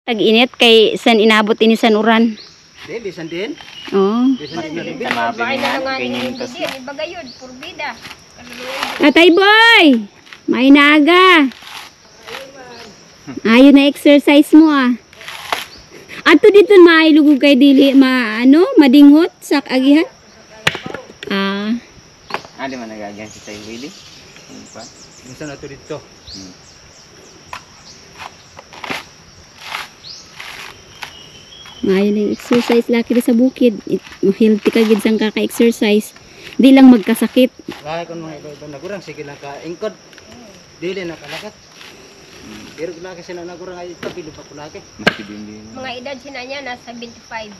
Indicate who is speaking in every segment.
Speaker 1: Tag-init kay san inabot ini san uran.
Speaker 2: Di, bisan din.
Speaker 1: Oh.
Speaker 2: Bisan din na rin.
Speaker 3: Bagayod, purbida.
Speaker 1: Tatay boy! May naga. Ayun na exercise mo ah. Ato dito mailugog kay dili madinghot sak agihan. Ah.
Speaker 4: Di man nagagan si tayo really?
Speaker 2: Bisan na ito dito.
Speaker 1: Ngayon yung exercise laki sa bukid. Healthy ka gid sang kaka-exercise. Di lang magkasakit.
Speaker 2: Lahat kung mga iba nagurang sige lang ka-ingkod. Dili na kalakat. Pero laki sila nagurang ay ito pilo pa kulaki.
Speaker 3: Mga edad sina niya nasa 75.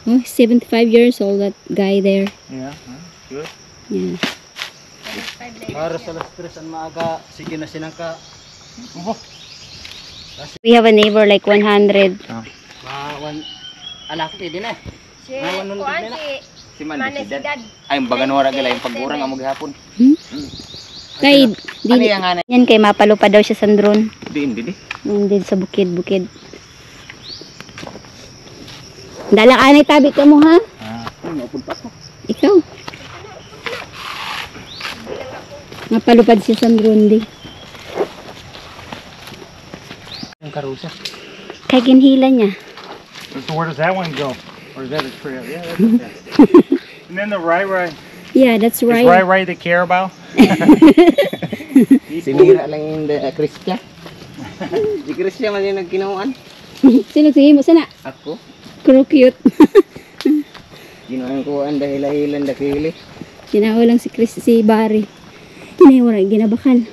Speaker 1: Oh, 75 years old that guy there.
Speaker 4: Yeah, sure.
Speaker 1: Yeah.
Speaker 2: Para sa stress ang maaga sige na sinangka.
Speaker 1: We have a neighbor like 100.
Speaker 2: Anak ko din eh.
Speaker 3: Si Kuan
Speaker 4: Si
Speaker 3: si
Speaker 4: Mandesidad. Ay, yung baganora gala, yung paggurang ang maghapon.
Speaker 1: Kay
Speaker 4: Ano yung nga na?
Speaker 1: yan kay mapalo pa daw siya sa drone.
Speaker 4: Hindi.
Speaker 1: Nandun sa bukid-bukid. Dala ka na tabi ka mo ha?
Speaker 4: Napunta ko.
Speaker 1: Ikaw. Mapalupad siya sa drone di.
Speaker 4: Yung karusa.
Speaker 1: Kay ginhila niya.
Speaker 5: So where does that one go? Or is that a trail? Yeah, that's okay. And then the right.
Speaker 1: Yeah, that's right.
Speaker 5: Is right the carabao?
Speaker 4: Sinira lang yung Kristya. Si Kristya man yung nagkinuhaan.
Speaker 1: Sino sige mo sana?
Speaker 4: Ako.
Speaker 1: Cute.
Speaker 4: Ginawan ko ang dahilan dakili.
Speaker 1: Ginawa lang si Barry. Kinawara ginabakal.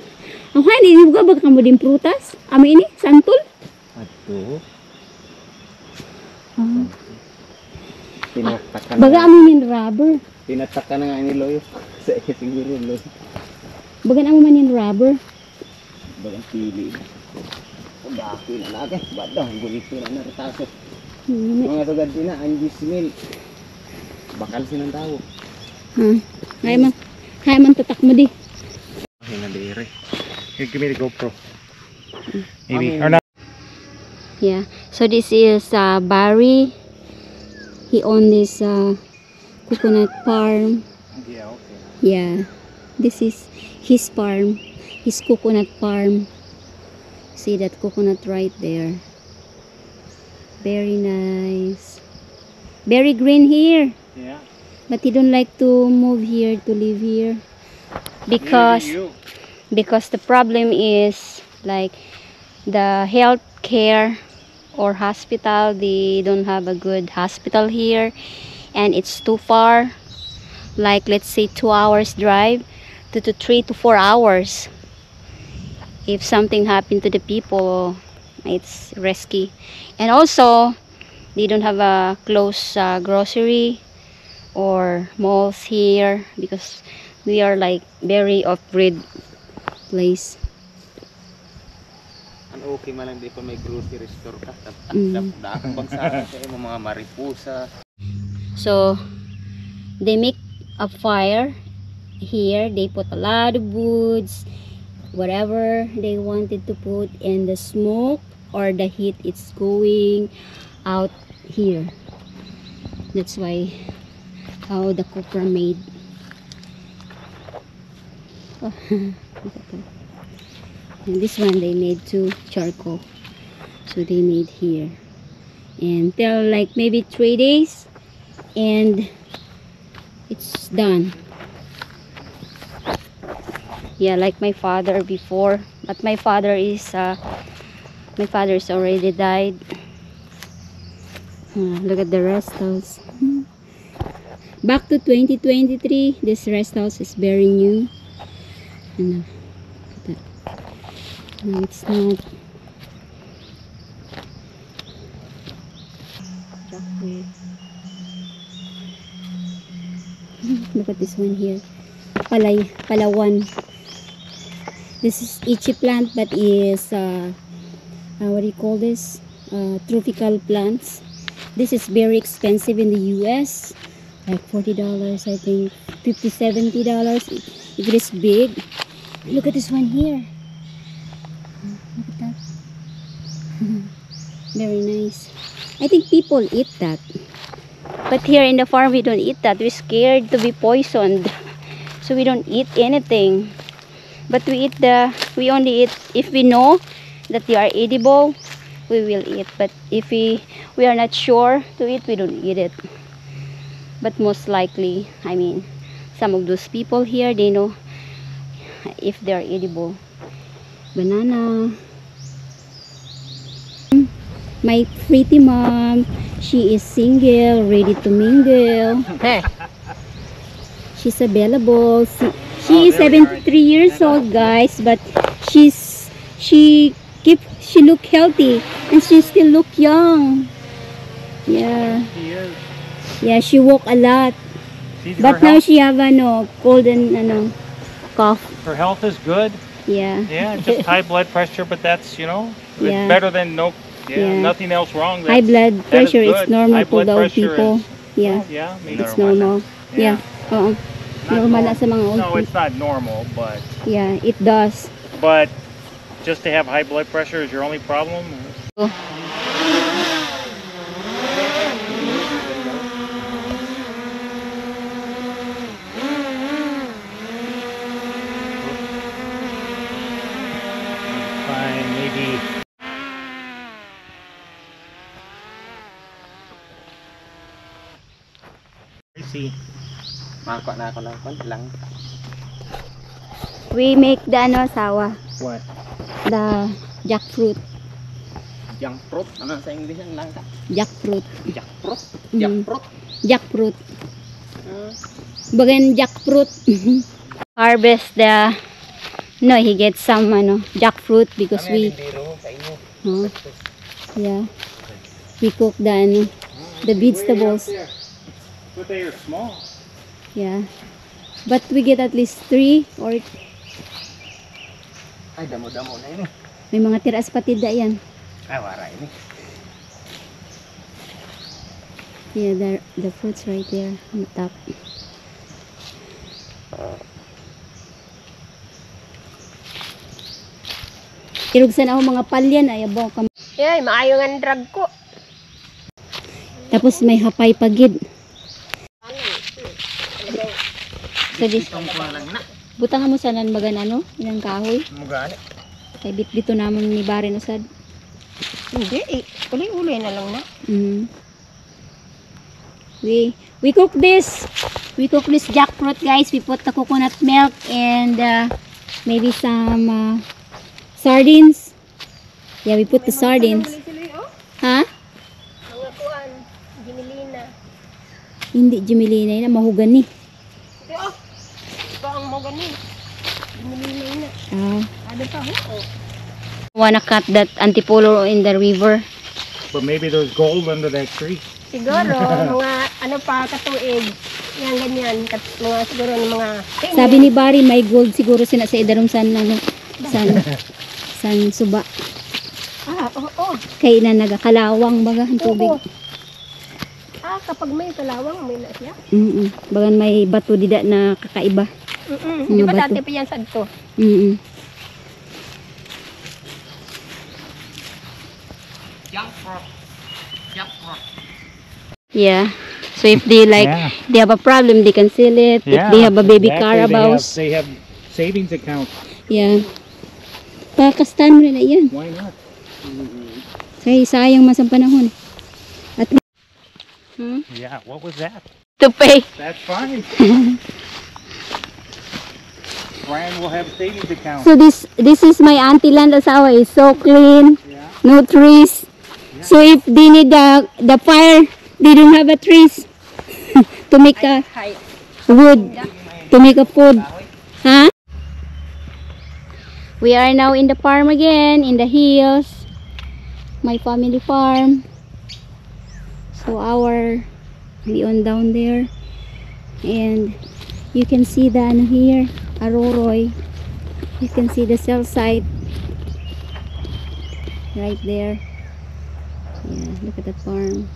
Speaker 1: Ang hani mo baka mo din prutas? Ami ini santol.
Speaker 4: Ato.
Speaker 1: Oh.
Speaker 4: Tinatakan.
Speaker 1: Baga amo min rubber.
Speaker 4: Tinatakan na nga ni Loyo. Sa siguro Loyo.
Speaker 1: Baga amo man in rubber.
Speaker 4: Bagang pili. Daki na lagi. Badang gulito na naritaso. Mga tugad din na, Angie Smil. Bakal sinang tao.
Speaker 1: Kaya man tatak mo di.
Speaker 5: Okay, nandiri. Here, give me the GoPro. Maybe. Or not.
Speaker 1: Yeah. So this is Barry. He owns this coconut farm.
Speaker 5: Yeah, okay.
Speaker 1: Yeah. This is his farm. His coconut farm. See that coconut right there. Very nice. Very green here.
Speaker 5: Yeah.
Speaker 1: But he don't like to move here, to live here. Because the problem is like the health care or hospital, they don't have a good hospital here, and it's too far, like let's say 2 hours drive to 3 to 4 hours. If something happened to the people, it's risky. And also they don't have a close grocery or malls here because we are like very off-grid place.
Speaker 4: Ang okay man lang di pa may grocery store ka. Dakong bagsakan sa mga mariposa.
Speaker 1: So they make a fire here. They put a lot of woods, whatever they wanted to put, and the smoke or the heat, it's going out here. That's why how the copra made. Oh, and this one they made too, charcoal. So they made here until like maybe 3 days and it's done. Yeah, like my father before, but my father's already died. Look at the rest house. Back to 2023, this rest house is very new. And no, it's not. Look at this one here. Palawan. This is ichi plant, but is what do you call this? Tropical plants. This is very expensive in the US, like $40, I think, $50-$70 if it is big. Look at this one here. Look at that. Very nice. I think people eat that. But here in the farm, we don't eat that. We're scared to be poisoned. So we don't eat anything. But we only eat, if we know that they are edible, we will eat. But if we are not sure to eat, we don't eat it. But most likely, I mean, some of those people here, they know if they are edible. Banana. My pretty mom, she is single, ready to mingle. She's available. She is 73 years old, guys, but she look healthy and she still look young. Yeah.
Speaker 5: She is.
Speaker 1: Yeah, she walk a lot. But now she have cold and cough.
Speaker 5: Her health is good.
Speaker 1: Yeah.
Speaker 5: Yeah, just high blood pressure, but that's,
Speaker 1: Yeah.
Speaker 5: it's better than
Speaker 1: Yeah.
Speaker 5: nothing else wrong.
Speaker 1: High blood
Speaker 5: that is
Speaker 1: pressure is
Speaker 5: good.
Speaker 1: normal
Speaker 5: High
Speaker 1: for
Speaker 5: blood
Speaker 1: the old
Speaker 5: pressure
Speaker 1: people.
Speaker 5: is-
Speaker 1: Yeah,
Speaker 5: Yeah, maybe
Speaker 1: it's normal. Yeah. Oo.
Speaker 5: Not
Speaker 1: Normal na sa mga old
Speaker 5: No,
Speaker 1: people.
Speaker 5: it's not normal, but
Speaker 1: Yeah, it does.
Speaker 5: just to have high blood pressure is your only problem? Fine, maybe. I see.
Speaker 4: Mako na ako ng konti lang.
Speaker 1: We make the sawa,
Speaker 5: What?
Speaker 1: the jackfruit.
Speaker 4: Junk fruit. Ano sa English ang langka?
Speaker 1: Jackfruit.
Speaker 4: Jack fruit.
Speaker 1: Mhm.
Speaker 4: Jack fruit.
Speaker 1: Jackfruit. Bagan jackfruit. Harvest the he gets some jackfruit because we
Speaker 4: Biro sa inyo.
Speaker 1: yeah. We cook the vegetables.
Speaker 5: But they are small.
Speaker 1: Yeah. But we get at least 3 or
Speaker 4: Ay, damo-damo na ini.
Speaker 1: may mga tiras patida yan.
Speaker 4: Ay, wara ini.
Speaker 1: Yeah, the fruits right there on the top. Irugsan ako mga palyan ay abaw ka.
Speaker 3: Yay, maayo nga ang drug ko.
Speaker 1: Tapos may hapay pagid. So this, butang mo sanan bagan ilang kahoy.
Speaker 4: Mugani.
Speaker 1: Kay bit-bito namon ni Bare usad.
Speaker 3: Hindi, uli-uli na lang na.
Speaker 1: We cook this. We cook this jackfruit, guys. We put the coconut milk and maybe some sardines. Yeah, we put the sardines. Ha?
Speaker 3: Mga kuan, ginilina.
Speaker 1: Hindi Jimelina na mahugan ni.
Speaker 3: Ito ito ang mo ganin. Ginilina na. Ano pa ho?
Speaker 1: Wanna cut that antipolo in the river.
Speaker 5: But maybe there's gold under that tree.
Speaker 3: Siguro, mga ano pa katuig. Yan, ganyan. Mga siguro mga tingin.
Speaker 1: Sabi ni Barry, may gold siguro sina sa idarom san san suba.
Speaker 3: Oo.
Speaker 1: Kay na nagakalawang baga ang tubig.
Speaker 3: Oo. Kapag may kalawang, may na siya.
Speaker 1: Bagan may bato dida na kakaiba.
Speaker 3: Di ba
Speaker 1: bato.
Speaker 3: dati pa yan sa ito?
Speaker 1: Yeah. So if they they have a problem, they can sell it. If they have a baby carabaos.
Speaker 5: They have savings account.
Speaker 1: Yeah. Pakastan mo rin na yan.
Speaker 5: Why not?
Speaker 1: Kaya sayang mas ang panahon. At
Speaker 5: Yeah, what was that?
Speaker 1: to pay.
Speaker 5: That's fine. Brian will have savings account.
Speaker 1: So this is my auntie land asawa. It's so clean.
Speaker 5: Yeah.
Speaker 1: No trees. So if they need the fire, they don't have a trees to make a wood, to make a food. Huh? We are now in the farm again, in the hills. My family farm. So our Leon down there. And you can see the here, Aroroy. You can see the cell site right there. Yeah, look at that farm.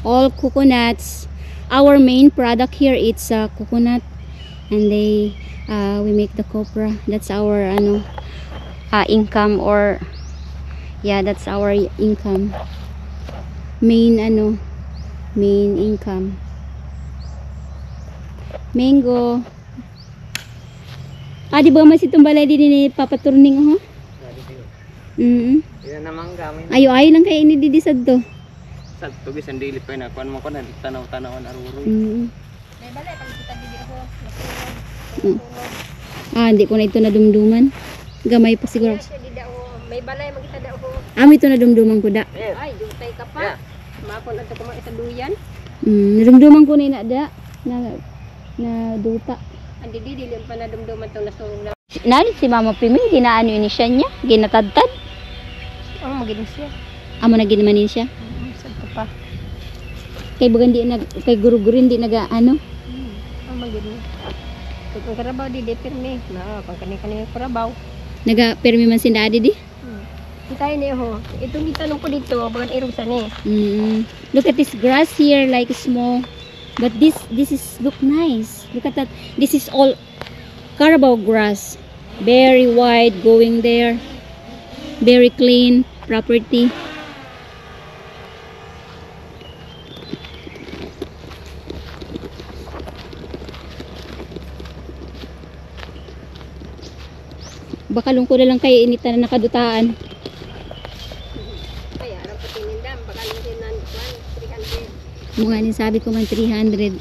Speaker 1: All coconuts. Our main product here is coconut, and we make the copra. That's our income, or Yeah, that's our income. Main income. Mango. Di ba mas itong balay din ni Papa Turning ho?
Speaker 2: Yan naman gamit.
Speaker 1: Ayo lang kay ini didisad to.
Speaker 2: Sa tugis ang dili pa na kuan mo ko na tanaw-tanaw na aruro.
Speaker 3: May balay pag kita dili ako.
Speaker 1: Hindi ko na ito nadumduman. Gamay pa siguro.
Speaker 3: Siya di daw. May balay magita daw ako.
Speaker 1: May ito nadumduman ko da.
Speaker 3: Ay, jutay ka pa. Makon ato ko mga isaduyan.
Speaker 1: Nadumduman ko na inada na duta.
Speaker 3: Andi dili pa na dumduman tong nasurong na.
Speaker 1: Nani si Mama Pimi, ginaano ini siya niya, ginatadtad.
Speaker 3: Ang maginis siya.
Speaker 1: Amo na ginamanin siya.
Speaker 3: Sad ka pa.
Speaker 1: Kay bagan di kay guru-guru di naga ano.
Speaker 3: Ang maginis. Kung karabaw di pirmi. Na pang kani-kani karabaw.
Speaker 1: Naga permi man sinda di.
Speaker 3: Kita ini ho. Itong itanong ko dito, bagan irusan eh.
Speaker 1: Look at this grass here, like small. But this is look nice. Look at that. This is all Carabao grass. Very wide going there. Very clean property. Baka lungkot na lang kayo initan na nakadutaan.
Speaker 3: Kaya aram pa tinindam, baka lang din nan 300.
Speaker 1: Mukha ni sabi ko man 300.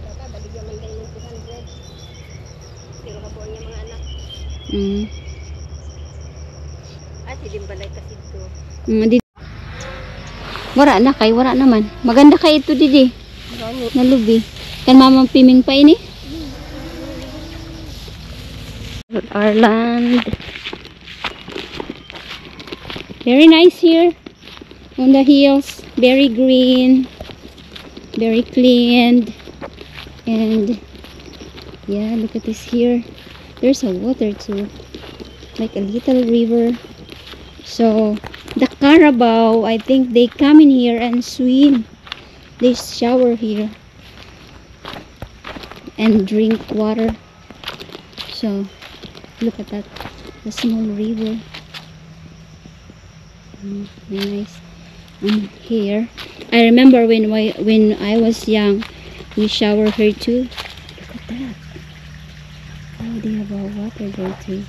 Speaker 3: Baka baligyan man kayo ng 200. Pero kabuan niya mga anak. Sidim balay kasi ito.
Speaker 1: Wala naman. Maganda kay ito didi.
Speaker 3: Ganit.
Speaker 1: Nalubi. Kan mamang piming pa ini. Our land. Very nice here. On the hills. Very green. Very clean. And yeah, look at this here. There's a water too. Like a little river. So the Carabao, I think they come in here and swim. They shower here and drink water. So look at that, the small river. Very nice. And here, I remember when I was young, we shower here too. Look at that. Oh, they have a water there too.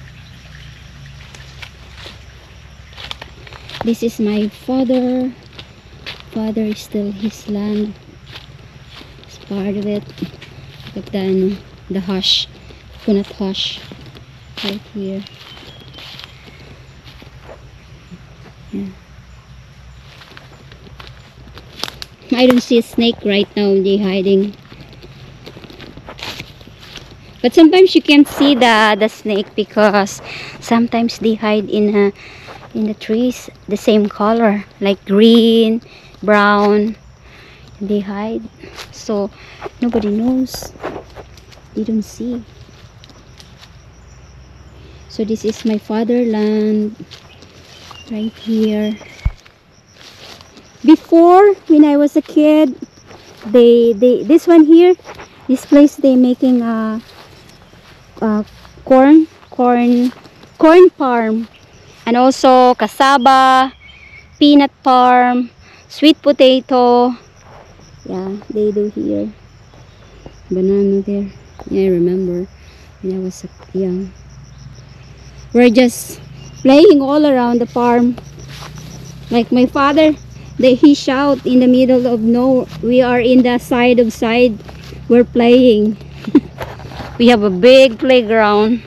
Speaker 1: This is my father. Father is still his land. It's part of it. Look at the hush, coconut hush, right here. Yeah. I don't see a snake right now. They're hiding. But sometimes you can't see the snake because sometimes they hide in the trees, the same color, like green, brown. They hide, so nobody knows. You don't see. So this is my fatherland, right here. Before, when I was a kid, this one here, this place they making a corn farm. And also cassava, peanut farm, sweet potato. Yeah, they do here. Banana there. Yeah, I remember when I was young. We're just playing all around the farm. Like my father, he shout in the middle of no. We are in the side. We're playing. We have a big playground.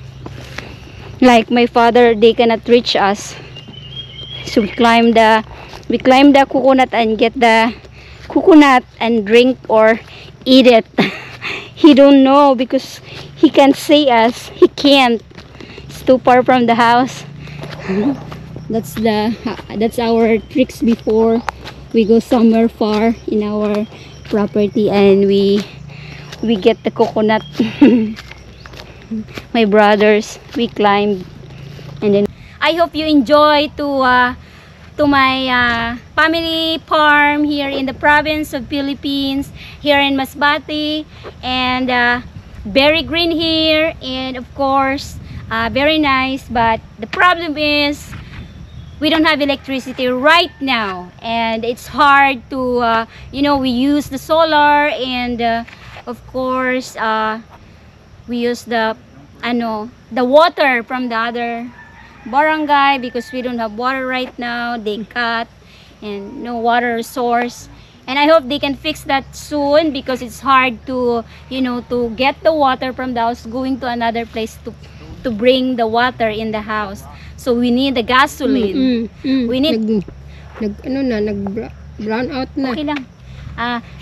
Speaker 1: Like my father, they cannot reach us, so we climb the coconut and get the coconut and drink or eat it. He don't know because he can't see us. He can't. It's too far from the house. That's our tricks before we go somewhere far in our property and we get the coconut. My brothers, we climbed, and then I hope you enjoy to my family farm here in the province of Philippines, here in Masbate, and very green here, and of course very nice. But the problem is we don't have electricity right now, and it's hard to you know, we use the solar, and of course we use the water from the other barangay because we don't have water right now. They cut and no water source, and I hope they can fix that soon because it's hard to, you know, to get the water from the house going to another place to bring the water in the house. So we need the gasoline. We need
Speaker 3: Brown out na.
Speaker 1: okay lang.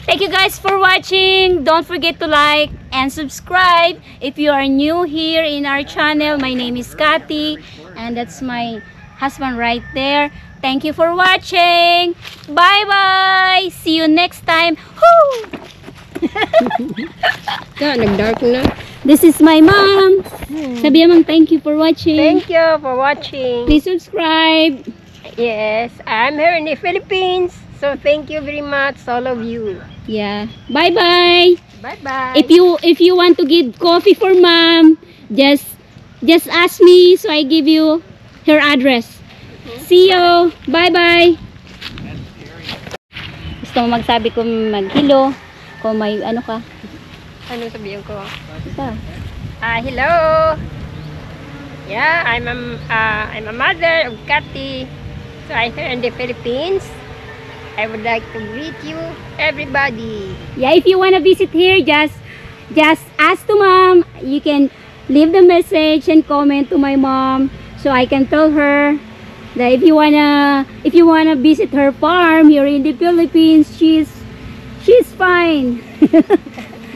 Speaker 1: Thank you guys for watching. Don't forget to like and subscribe if you are new here in our channel. My name is Cathy, and that's my husband right there. Thank you for watching. Bye bye. See you next time. Woo!
Speaker 3: Nag-dark na.
Speaker 1: This is my mom. Sabi ma'am, thank you for watching.
Speaker 3: Thank you for watching.
Speaker 1: Please subscribe.
Speaker 3: Yes, I'm here in the Philippines. So thank you very much, all of you.
Speaker 1: Yeah. Bye bye.
Speaker 3: Bye-bye.
Speaker 1: If you want to give coffee for mom, just ask me so I give you her address. See you. Bye bye. Gusto mo magsabi ko mag-hello? Kung may ano ka?
Speaker 3: Ano sabihin ko?
Speaker 1: Basta.
Speaker 3: Hello. Yeah, I'm a mother of Cathy. So I'm here in the Philippines. I would like to greet you, everybody.
Speaker 1: Yeah, if you wanna visit here, just ask to mom. You can leave the message and comment to my mom so I can tell her that if you wanna visit her farm here in the Philippines, she's fine.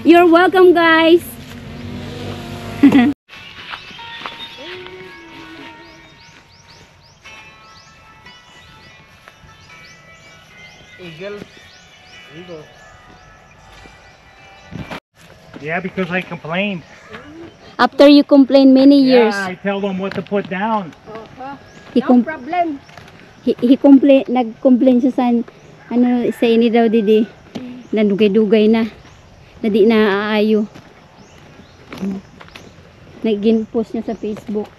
Speaker 1: You're welcome, guys.
Speaker 2: Eagle.
Speaker 5: Yeah, because I complained.
Speaker 1: After you complain many years,
Speaker 5: Yeah, I tell them what to put down.
Speaker 1: he
Speaker 3: No problem.
Speaker 1: nag-complain siya sa sa ini daw didi. Nadugay-dugay na. Na di na aayo. Nag-post niya sa Facebook.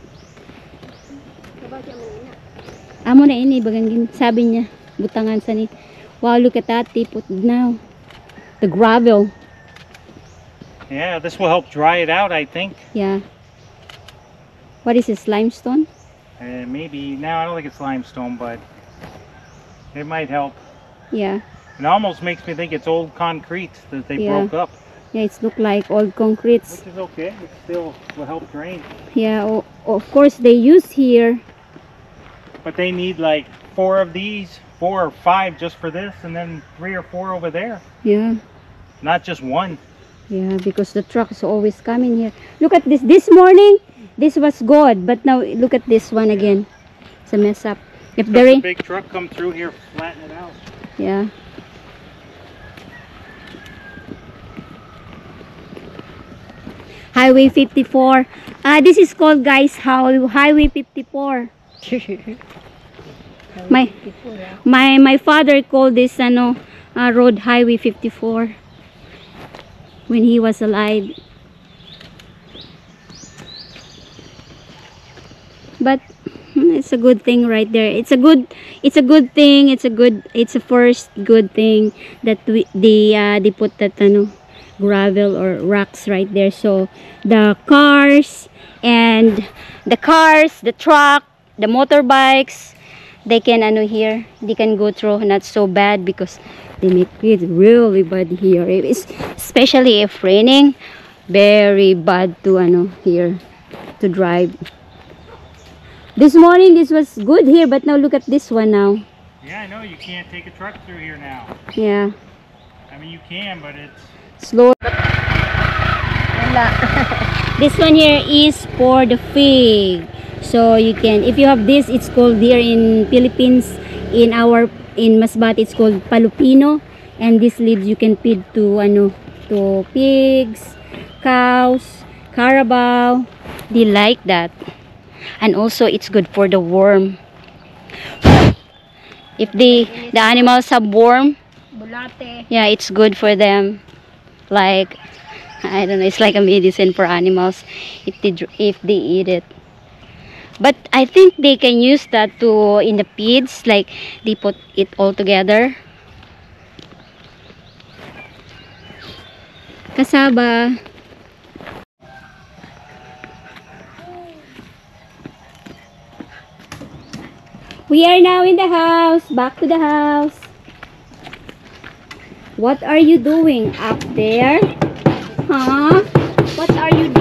Speaker 1: Amo na ini bagang sabi niya butangan sa ni. Wow, look at that, they put now the gravel.
Speaker 5: Yeah, this will help dry it out, I think.
Speaker 1: Yeah. What is this, limestone?
Speaker 5: Maybe, now I don't think it's limestone, but it might help.
Speaker 1: Yeah.
Speaker 5: It almost makes me think it's old concrete that they
Speaker 1: Yeah.
Speaker 5: broke up.
Speaker 1: Yeah, it's look like old concretes.
Speaker 5: Which is okay, it still will help drain.
Speaker 1: Yeah, of course they use here.
Speaker 5: But they need like 4 of these, 4 or 5 just for this, and then 3 or 4 over there.
Speaker 1: Yeah.
Speaker 5: Not just one.
Speaker 1: Yeah, because the truck is always coming here. Look at this. This morning, this was good, but now look at this one again. It's a mess up. If
Speaker 5: Let
Speaker 1: the
Speaker 5: the
Speaker 1: rain,
Speaker 5: big truck come through here, flatten it out.
Speaker 1: yeah. Highway 54. This is called, guys, Highway 54. My father called this road Highway 54 when he was alive. But it's a good thing right there. It's a good thing. It's a first good thing that they put that gravel or rocks right there, so the cars, the truck, the motorbikes, they can here, they can go through not so bad, because they make it really bad here. Especially if raining, very bad to here to drive. This morning this was good here, but now look at this one now.
Speaker 5: Yeah, I know, you can't take a truck through here now.
Speaker 1: Yeah,
Speaker 5: I mean, you can, but it's...
Speaker 1: slow. This one here is for the fig, so you can, if you have this, it's called here in Philippines, in Masbate it's called palupino, and these leaves you can feed to to pigs, cows, carabao. They like that. And also it's good for the worm. If the animals have worm,
Speaker 3: Bulate.
Speaker 1: yeah, it's good for them. Like, I don't know, it's like a medicine for animals if they eat it. But I think they can use that to in the feeds, like they put it all together. Kasaba. We are now in the house. Back to the house. What are you doing up there? Huh? What are you